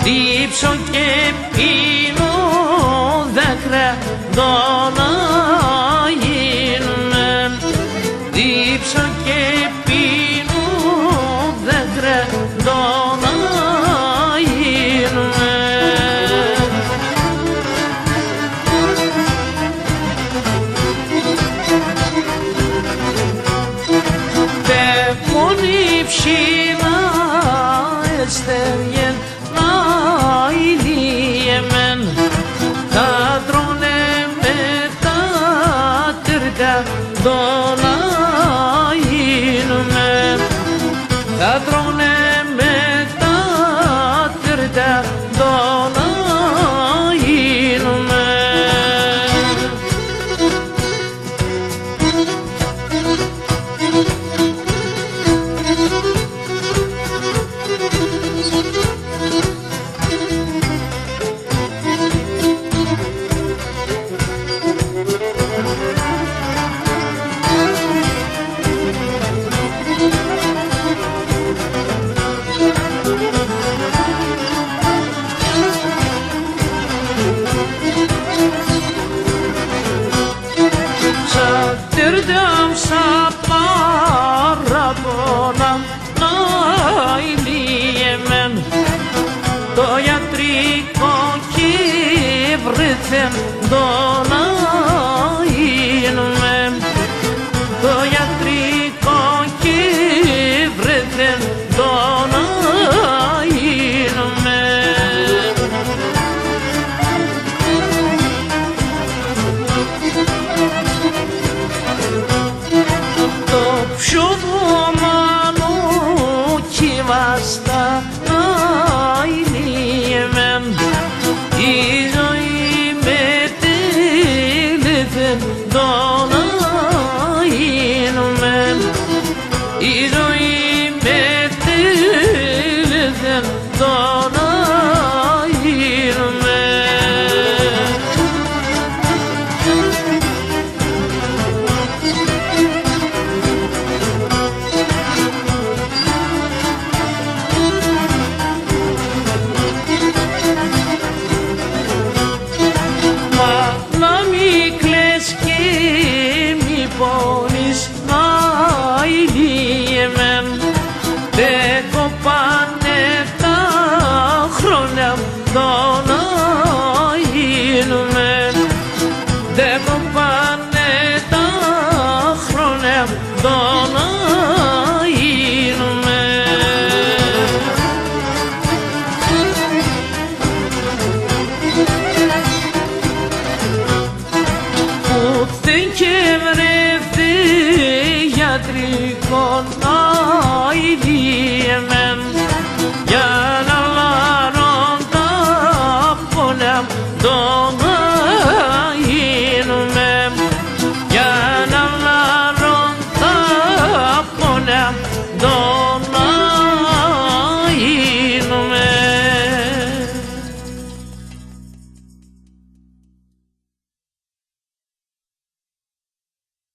Δίψω και πίνω δάκρυα να γίνουμε. Δίψω και πίνω δάκρυα να γίνουμε. Πέφτουν οι ψήνα εστέριεν θα τρώνε με τα τυρκά να γίνουμε. Θα τρώνε με τα τυρκά να γίνουμε. Τυρδάμ σα παραπονά να ηλίεμεν το ιατρικό κι βρεθεν το να γίνουμε. Το ιατρικό κι βρεθεν το να γίνουμε. Πιο μόνο κύβαστα αηλίεμεν η ζωή με τέλεθεν το να γίνουμε. Η ζωή με τέλεθεν το να γίνουμε. Πόνης αηλίεμεν δε κοπάνε τα χρόνια το να γίνουμε. Δε κοπάνε τα χρόνια το να γίνουμε. Ούτε και ιατρικό αηλίεμεν για να λάρουν τα πόνα το να γίνουμε. Για να λάρουν τα πόνα το να